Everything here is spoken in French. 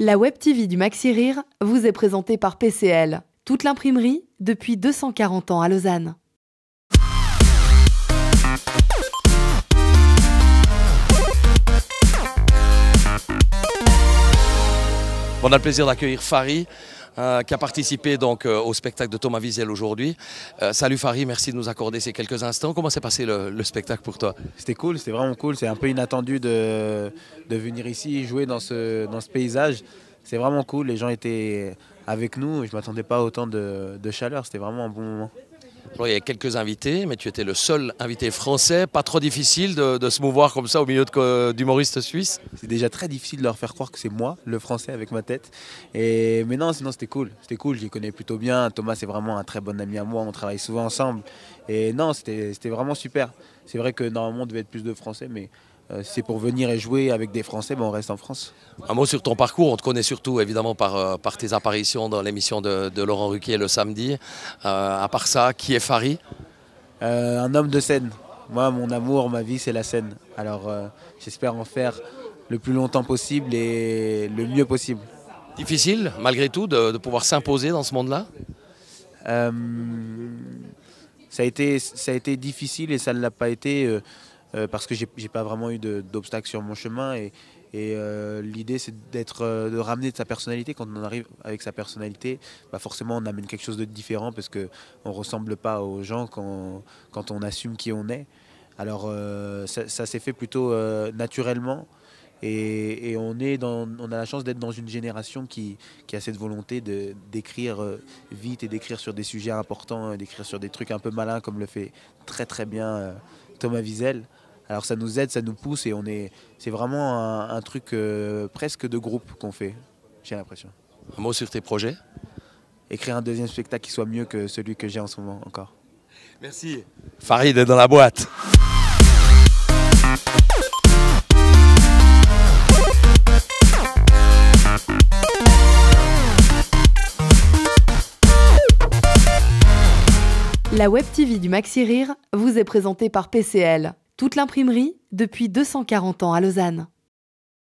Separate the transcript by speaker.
Speaker 1: La Web TV du Maxi Rire vous est présentée par PCL, toute l'imprimerie depuis 240 ans à Lausanne.
Speaker 2: On a le plaisir d'accueillir Fari, qui a participé donc au spectacle de Thomas Wiesel aujourd'hui. Salut Fari, merci de nous accorder ces quelques instants. Comment s'est passé le spectacle pour toi?
Speaker 3: C'était cool, c'était vraiment cool. C'est un peu inattendu de venir ici jouer dans ce paysage. C'est vraiment cool, les gens étaient avec nous. Je ne m'attendais pas à autant de chaleur, c'était vraiment un bon moment.
Speaker 2: Alors, il y a quelques invités, mais tu étais le seul invité français. Pas trop difficile de se mouvoir comme ça au milieu d'humoristes suisses?
Speaker 3: C'est déjà très difficile de leur faire croire que c'est moi, le français, avec ma tête. Mais non, sinon c'était cool. C'était cool, je les connais plutôt bien. Thomas, c'est vraiment un très bon ami à moi. On travaille souvent ensemble. Et non, c'était vraiment super. C'est vrai que normalement, on devait être plus de Français, mais si c'est pour venir et jouer avec des Français, on reste en France.
Speaker 2: Un mot sur ton parcours. On te connaît surtout évidemment par tes apparitions dans l'émission de Laurent Ruquier le samedi. À part ça, qui est Fari?
Speaker 3: Un homme de scène. Moi, mon amour, ma vie, c'est la scène. Alors j'espère en faire le plus longtemps possible et le mieux possible.
Speaker 2: Difficile, malgré tout, de pouvoir s'imposer dans ce monde-là?
Speaker 3: Ça a été difficile et ça ne l'a pas été parce que j'ai pas vraiment eu d'obstacles sur mon chemin. Et l'idée, c'est de ramener de sa personnalité. Quand on arrive avec sa personnalité, forcément, on amène quelque chose de différent parce qu'on ne ressemble pas aux gens quand on assume qui on est. Alors, ça s'est fait plutôt naturellement. Et on a la chance d'être dans une génération qui a cette volonté d'écrire vite et d'écrire sur des sujets importants, d'écrire sur des trucs un peu malins comme le fait très très bien Thomas Wiesel. Alors ça nous aide, ça nous pousse et c'est vraiment un truc presque de groupe qu'on fait, j'ai l'impression.
Speaker 2: Un mot sur tes projets?
Speaker 3: Écrire un deuxième spectacle qui soit mieux que celui que j'ai en ce moment encore.
Speaker 2: Merci. Farid est dans la boîte.
Speaker 1: La Web TV du Maxi Rire vous est présentée par PCL, toute l'imprimerie depuis 240 ans à Lausanne.